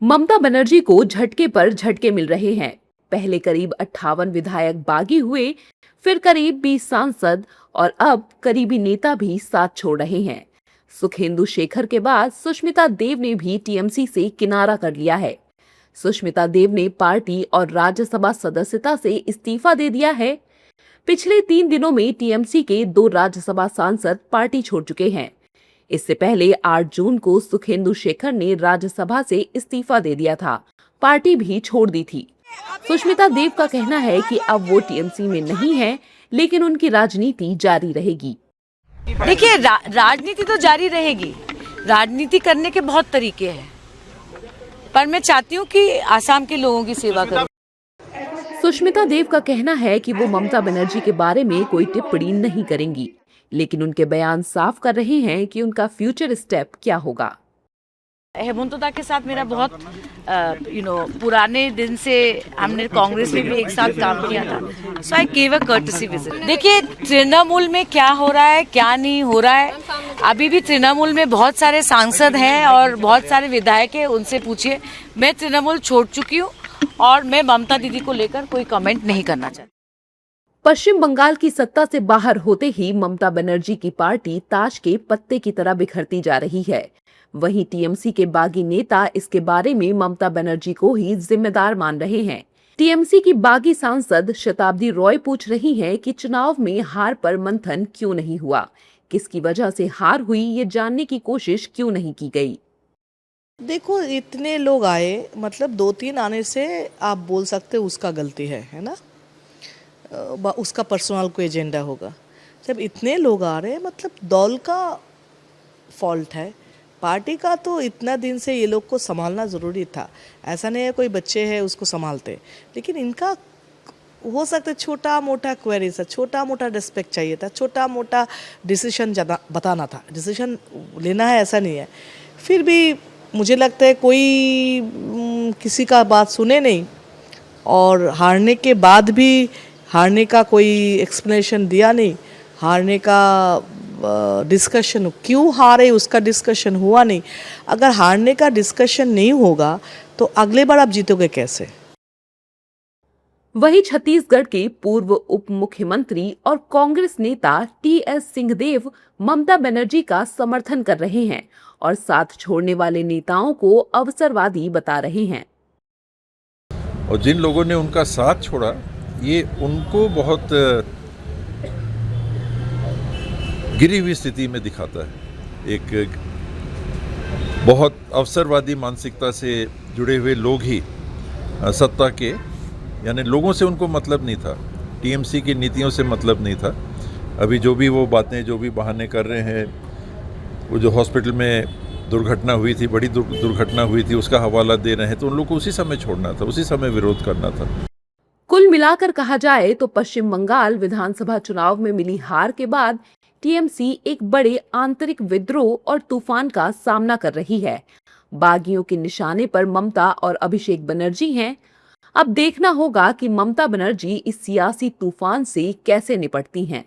ममता बनर्जी को झटके पर झटके मिल रहे हैं। पहले करीब 58 विधायक बागी हुए, फिर करीब 20 सांसद और अब करीबी नेता भी साथ छोड़ रहे हैं। सुखेंदु शेखर के बाद सुष्मिता देव ने भी टीएमसी से किनारा कर लिया है। सुष्मिता देव ने पार्टी और राज्यसभा सदस्यता से इस्तीफा दे दिया है। पिछले 3 दिनों में टीएमसी के 2 राज्यसभा सांसद पार्टी छोड़ चुके हैं। इससे पहले 8 जून को सुखेंदु शेखर ने राज्यसभा से इस्तीफा दे दिया था, पार्टी भी छोड़ दी थी। सुष्मिता देव का कहना है कि अब वो टीएमसी में नहीं है, लेकिन उनकी राजनीति जारी रहेगी। देखिए, राजनीति तो जारी रहेगी। राजनीति करने के बहुत तरीके हैं, पर मैं चाहती हूँ कि आसाम के लोगों की सेवा करूँ। सुष्मिता देव का कहना है कि वो ममता बनर्जी के बारे में कोई टिप्पणी नहीं करेंगी, लेकिन उनके बयान साफ कर रहे हैं कि उनका फ्यूचर स्टेप क्या होगा। हेमंतदा के साथ मेरा बहुत पुराने दिन से हमने कांग्रेस में भी एक साथ काम किया था। So I give a courtesy visit. देखिए, तृणमूल में क्या हो रहा है, क्या नहीं हो रहा है, अभी भी तृणमूल में बहुत सारे सांसद हैं और बहुत सारे विधायक हैं, उनसे पूछिए। मैं तृणमूल छोड़ चुकी हूँ और मैं ममता दीदी को लेकर कोई कमेंट नहीं करना चाहती। पश्चिम बंगाल की सत्ता से बाहर होते ही ममता बनर्जी की पार्टी ताश के पत्ते की तरह बिखरती जा रही है। वहीं टीएमसी के बागी नेता इसके बारे में ममता बनर्जी को ही जिम्मेदार मान रहे हैं। टीएमसी की बागी सांसद शताब्दी रॉय पूछ रही हैं कि चुनाव में हार पर मंथन क्यों नहीं हुआ, किसकी वजह से हार हुई, ये जानने की कोशिश क्यों नहीं की गई। देखो, इतने लोग आए, मतलब 2-3 आने से आप बोल सकते हो उसका गलती है ना, उसका पर्सनल कोई एजेंडा होगा। जब इतने लोग आ रहे हैं, मतलब दौल का फॉल्ट है, पार्टी का तो इतना दिन से ये लोग को संभालना ज़रूरी था। ऐसा नहीं है कोई बच्चे हैं उसको संभालते, लेकिन इनका हो सकता है छोटा मोटा क्वेरीज है, छोटा मोटा रिस्पेक्ट चाहिए था, छोटा मोटा डिसीजन बताना था। डिसीजन लेना है ऐसा नहीं है। फिर भी मुझे लगता है कोई किसी का बात सुने नहीं, और हारने के बाद भी हारने का कोई एक्सप्लेनेशन दिया नहीं, हारने का डिस्कशन क्यों हारे उसका डिस्कशन हुआ नहीं। अगर हारने का डिस्कशन नहीं होगा तो अगले बार आप जीतोगे कैसे। वहीं छत्तीसगढ़ के पूर्व उप मुख्यमंत्री और कांग्रेस नेता टीएस सिंहदेव ममता बनर्जी का समर्थन कर रहे हैं और साथ छोड़ने वाले नेताओं को अवसरवादी बता रहे हैं। और जिन लोगों ने उनका साथ छोड़ा, ये उनको बहुत गिरी हुई स्थिति में दिखाता है। एक बहुत अवसरवादी मानसिकता से जुड़े हुए लोग ही सत्ता के, यानी लोगों से उनको मतलब नहीं था, टीएमसी की नीतियों से मतलब नहीं था। अभी जो भी वो बातें, जो भी बहाने कर रहे हैं, वो जो हॉस्पिटल में दुर्घटना हुई थी, बड़ी दुर्घटना हुई थी, उसका हवाला दे रहे हैं, तो उन लोग को उसी समय छोड़ना था, उसी समय विरोध करना था। कुल मिलाकर कहा जाए तो पश्चिम बंगाल विधानसभा चुनाव में मिली हार के बाद टीएमसी एक बड़े आंतरिक विद्रोह और तूफान का सामना कर रही है। बागियों के निशाने पर ममता और अभिषेक बनर्जी हैं। अब देखना होगा कि ममता बनर्जी इस सियासी तूफान से कैसे निपटती हैं।